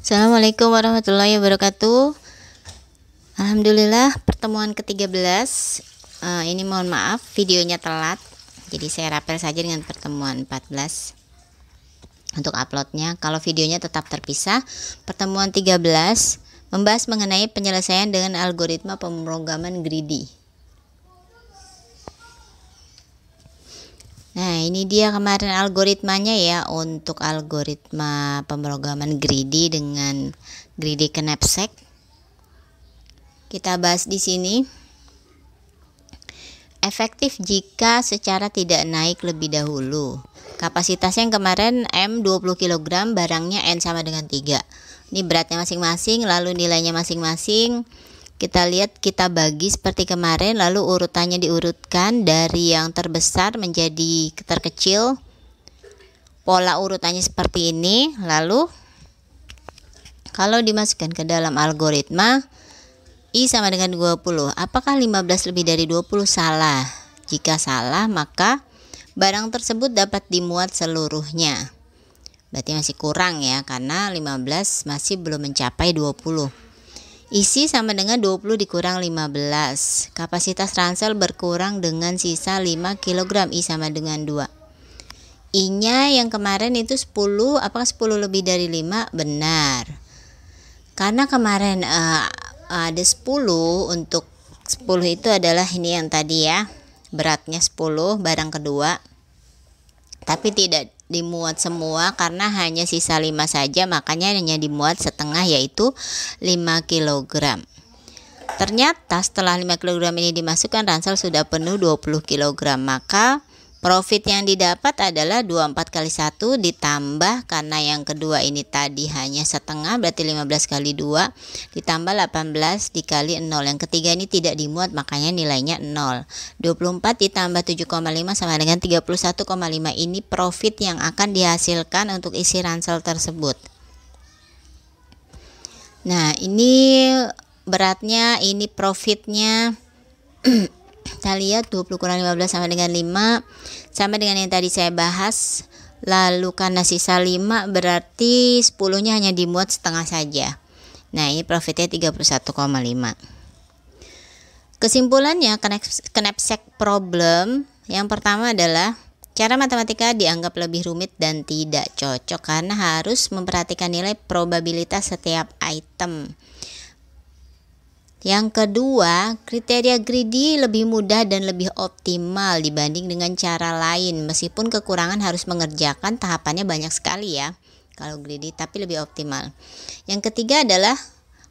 Assalamualaikum warahmatullahi wabarakatuh. Alhamdulillah pertemuan ke-13. Ini mohon maaf videonya telat, jadi saya rapel saja dengan pertemuan 14 untuk uploadnya. Kalau videonya tetap terpisah, pertemuan 13 membahas mengenai penyelesaian dengan algoritma pemrograman greedy. Nah, ini dia kemarin algoritmanya ya, untuk algoritma pemrograman greedy dengan greedy knapsack. Kita bahas di sini. Efektif jika secara tidak naik lebih dahulu. Kapasitasnya yang kemarin M 20 kg, barangnya N sama dengan 3. Ini beratnya masing-masing, lalu nilainya masing-masing. Kita lihat, kita bagi seperti kemarin, lalu urutannya diurutkan dari yang terbesar menjadi terkecil. Pola urutannya seperti ini. Lalu kalau dimasukkan ke dalam algoritma, I sama dengan 20. Apakah 15 lebih dari 20? Salah. Jika salah, maka barang tersebut dapat dimuat seluruhnya. Berarti masih kurang ya, karena 15 masih belum mencapai 20. Isi sama dengan 20 dikurang 15. Kapasitas ransel berkurang dengan sisa 5 kg. I sama dengan 2. I-nya yang kemarin itu 10. Apakah 10 lebih dari 5? Benar. Karena kemarin ada 10. Untuk 10 itu adalah ini yang tadi ya. Beratnya 10, barang kedua. Tapi tidak dimuat semua karena hanya sisa 5 saja, makanya hanya dimuat setengah, yaitu 5 kg. Ternyata setelah 5 kg ini dimasukkan, ransel sudah penuh 20 kg. Maka profit yang didapat adalah 24 kali 1 ditambah, karena yang kedua ini tadi hanya setengah, berarti 15 kali 2 ditambah 18 dikali 0. Yang ketiga ini tidak dimuat, makanya nilainya 0. 24 ditambah 7,5 sama dengan 31,5. Ini profit yang akan dihasilkan untuk isi ransel tersebut. Nah, ini beratnya, ini profitnya. Kita lihat 20 kurang 15 sama dengan 5, sama dengan yang tadi saya bahas. Lalu karena sisa 5, berarti 10-nya hanya dimuat setengah saja. Nah, ini profitnya 31,5. Kesimpulannya, knapsack problem yang pertama adalah cara matematika dianggap lebih rumit dan tidak cocok karena harus memperhatikan nilai probabilitas setiap item. Yang kedua, kriteria greedy lebih mudah dan lebih optimal dibanding dengan cara lain, meskipun kekurangan harus mengerjakan tahapannya banyak sekali ya kalau greedy, tapi lebih optimal. Yang ketiga adalah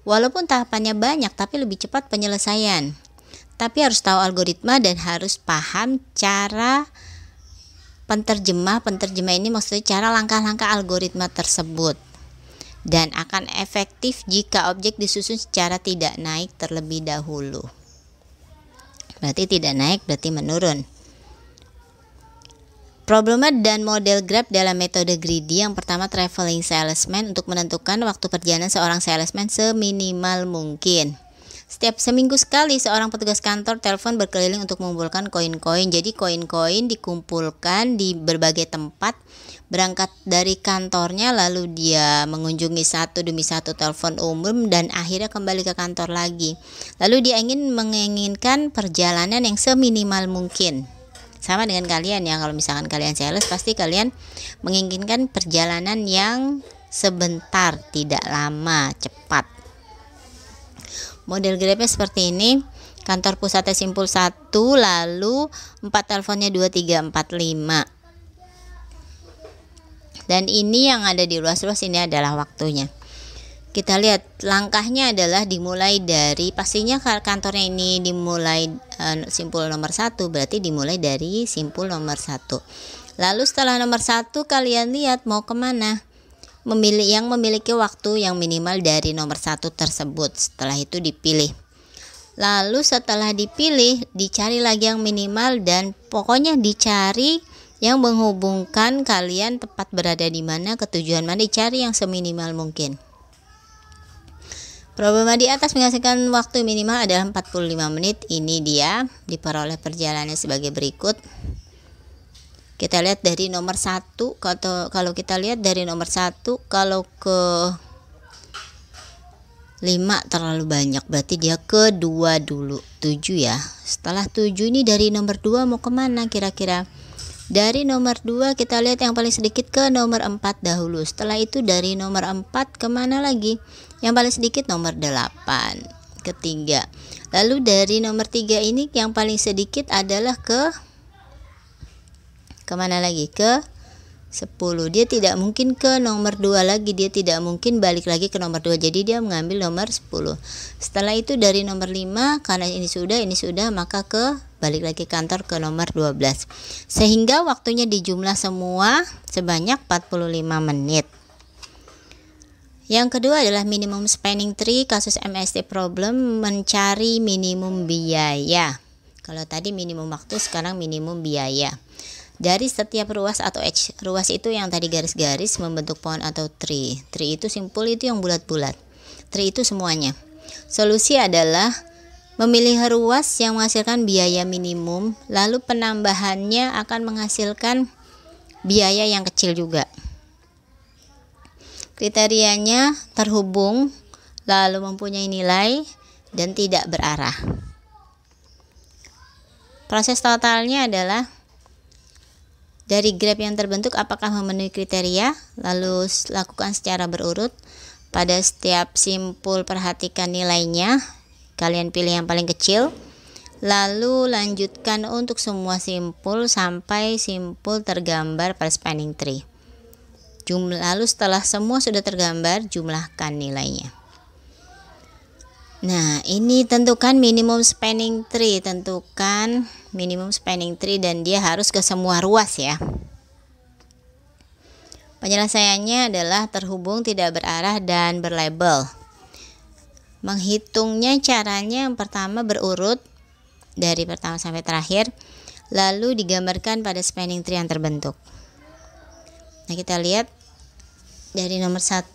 walaupun tahapannya banyak tapi lebih cepat penyelesaian, tapi harus tahu algoritma dan harus paham cara penterjemah ini, maksudnya cara langkah-langkah algoritma tersebut. Dan akan efektif jika objek disusun secara tidak naik terlebih dahulu. Berarti tidak naik, berarti menurun. Problema dan model grab dalam metode greedy. Yang pertama, traveling salesman, untuk menentukan waktu perjalanan seorang salesman seminimal mungkin. Setiap seminggu sekali seorang petugas kantor telepon berkeliling untuk mengumpulkan koin-koin. Jadi koin-koin dikumpulkan di berbagai tempat. Berangkat dari kantornya, lalu dia mengunjungi satu demi satu telepon umum dan akhirnya kembali ke kantor lagi. Lalu dia menginginkan perjalanan yang seminimal mungkin. Sama dengan kalian ya, kalau misalkan kalian sales, pasti kalian menginginkan perjalanan yang sebentar, tidak lama, cepat. Model grabnya seperti ini. Kantor pusatnya simpul 1, lalu 4 teleponnya 2, 3, 4, 5. Dan ini yang ada di ruas-ruas, ini adalah waktunya. Kita lihat langkahnya adalah dimulai dari, pastinya kantornya ini dimulai simpul nomor 1, berarti dimulai dari simpul nomor 1. Lalu setelah nomor 1 kalian lihat mau kemana. Yang memiliki waktu yang minimal dari nomor 1 tersebut. Setelah itu dipilih. Lalu setelah dipilih, dicari lagi yang minimal, dan pokoknya dicari yang menghubungkan kalian tepat berada di mana, ke tujuan mana, dicari yang seminimal mungkin. Problema di atas menghasilkan waktu minimal adalah 45 menit. Ini dia, diperoleh perjalanannya sebagai berikut. Kita lihat dari nomor 1, kalau kita lihat dari nomor 1, kalau ke 5 terlalu banyak, berarti dia ke 2 dulu. 7 ya. Setelah 7 ini dari nomor 2 mau kemana kira-kira? Dari nomor 2 kita lihat yang paling sedikit ke nomor 4 dahulu. Setelah itu dari nomor 4 kemana lagi? Yang paling sedikit nomor 8, ketiga. Lalu dari nomor 3 ini yang paling sedikit adalah ke kemana lagi? Ke 10. Dia tidak mungkin ke nomor 2 lagi, dia tidak mungkin balik lagi ke nomor 2, jadi dia mengambil nomor 10. Setelah itu dari nomor 5, karena ini sudah, maka ke balik lagi kantor ke nomor 12. Sehingga waktunya dijumlah semua sebanyak 45 menit. Yang kedua adalah minimum spanning tree, kasus MST problem, mencari minimum biaya. Kalau tadi minimum waktu, sekarang minimum biaya. Dari setiap ruas atau edge, ruas itu yang tadi garis-garis membentuk pohon atau tree. Tree itu simpul, itu yang bulat-bulat. Tree itu semuanya. Solusi adalah memilih ruas yang menghasilkan biaya minimum, lalu penambahannya akan menghasilkan biaya yang kecil juga. Kriterianya terhubung, lalu mempunyai nilai, dan tidak berarah. Proses totalnya adalah dari graf yang terbentuk apakah memenuhi kriteria, lalu lakukan secara berurut. Pada setiap simpul perhatikan nilainya, kalian pilih yang paling kecil, lalu lanjutkan untuk semua simpul sampai simpul tergambar pada spanning tree. Lalu setelah semua sudah tergambar, jumlahkan nilainya. Nah, ini tentukan minimum spanning tree, dan dia harus ke semua ruas ya. Penyelesaiannya adalah terhubung, tidak berarah, dan berlabel. Menghitungnya caranya yang pertama berurut dari pertama sampai terakhir, lalu digambarkan pada spanning tree yang terbentuk. Nah, kita lihat dari nomor 1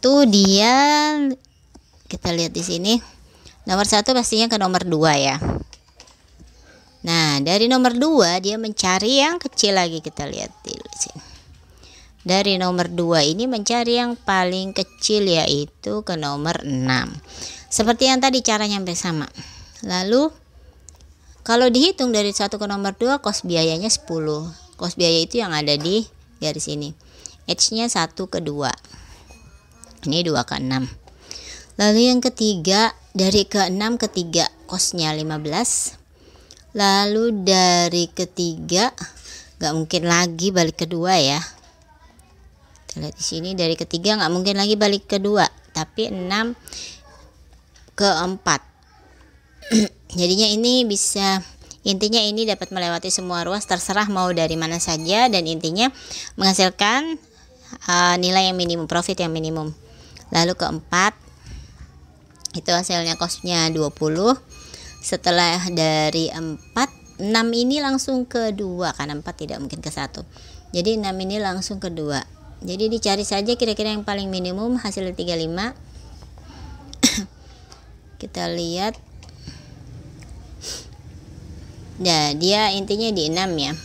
kita lihat di sini. Nomor 1 pastinya ke nomor 2 ya. Nah, dari nomor 2 dia mencari yang kecil lagi, kita lihat di sini. Dari nomor 2 ini mencari yang paling kecil, yaitu ke nomor 6. Seperti yang tadi caranya hampir sama. Lalu kalau dihitung dari 1 ke nomor 2, kos biayanya 10. Kos biaya itu yang ada di garis ini. H-nya 1 ke 2. Ini 2 ke 6. Lalu yang ketiga, dari ke 6 ke 3, kosnya 15. Lalu dari ketiga, nggak mungkin lagi balik ke 2 ya. Kita lihat di sini, dari ketiga nggak mungkin lagi balik ke 2, tapi 6 ke 4. Jadinya ini bisa, intinya ini dapat melewati semua ruas, terserah mau dari mana saja, dan intinya menghasilkan nilai yang minimum, profit yang minimum. Lalu keempat, itu hasilnya kosnya 20. Setelah dari 4, 6 ini langsung ke 2, karena 4 tidak mungkin ke 1. Jadi 6 ini langsung ke 2. Jadi dicari saja kira-kira yang paling minimum, hasilnya 35. Kita lihat. Nah, dia intinya di 6 ya.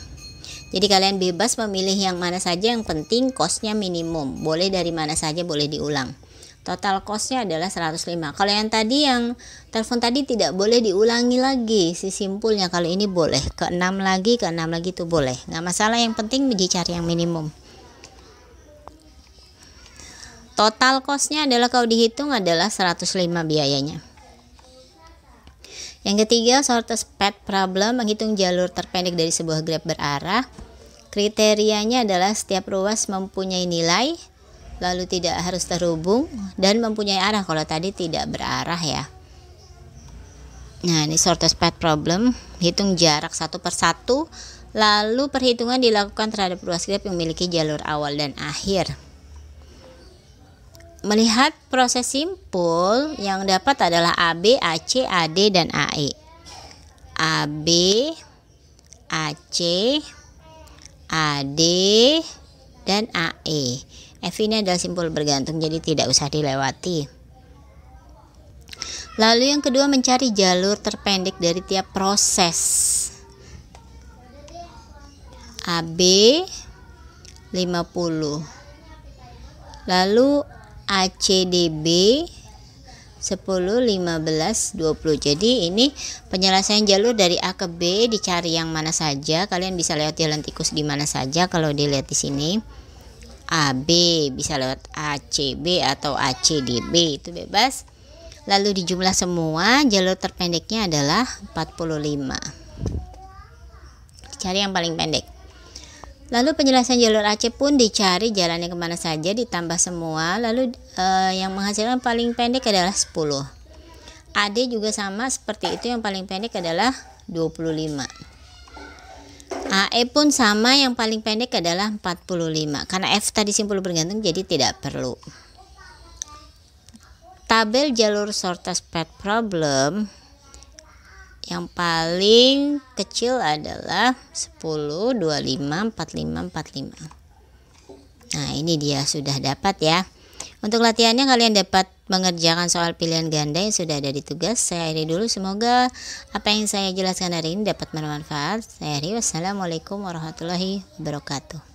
Jadi kalian bebas memilih yang mana saja, yang penting kosnya minimum. Boleh dari mana saja, boleh diulang. Total costnya adalah 105. Kalau yang tadi, yang telepon tadi, tidak boleh diulangi lagi si simpulnya. Kalau ini boleh, ke 6 lagi itu boleh, nggak masalah, yang penting dicari yang minimum. Total costnya adalah, kalau dihitung adalah 105 biayanya. Yang ketiga, shortest path problem, menghitung jalur terpendek dari sebuah graf berarah. Kriterianya adalah setiap ruas mempunyai nilai, lalu tidak harus terhubung, dan mempunyai arah. Kalau tadi tidak berarah ya. Nah, ini shortest path problem, hitung jarak satu per satu, lalu perhitungan dilakukan terhadap ruas graf yang memiliki jalur awal dan akhir. Melihat proses simpul yang dapat adalah AB, AC, AD, dan AE. AB, AC, AD, dan AE. F ini adalah simpul bergantung, jadi tidak usah dilewati. Lalu yang kedua, mencari jalur terpendek dari tiap proses. AB 50. Lalu ACDB 10, 15, 20. Jadi ini penyelesaian jalur dari A ke B, dicari yang mana saja. Kalian bisa lewat jalan tikus di mana saja kalau dilihat di sini. AB bisa lewat ACB atau ACDB, itu bebas. Lalu dijumlah semua, jalur terpendeknya adalah 45. Dicari yang paling pendek. Lalu penyelesaian jalur AC pun dicari jalannya kemana saja, ditambah semua. Lalu yang menghasilkan paling pendek adalah 10. AD juga sama seperti itu, yang paling pendek adalah 25. AE pun sama, yang paling pendek adalah 45. Karena F tadi simpul bergantung jadi tidak perlu. Tabel jalur shortest path problem yang paling kecil adalah 10, 25, 45, 45. Nah, ini dia sudah dapat ya. Untuk latihannya kalian dapat mengerjakan soal pilihan ganda yang sudah ada di tugas. Saya akhiri dulu, semoga apa yang saya jelaskan hari ini dapat bermanfaat. Saya akhiri, wassalamualaikum warahmatullahi wabarakatuh.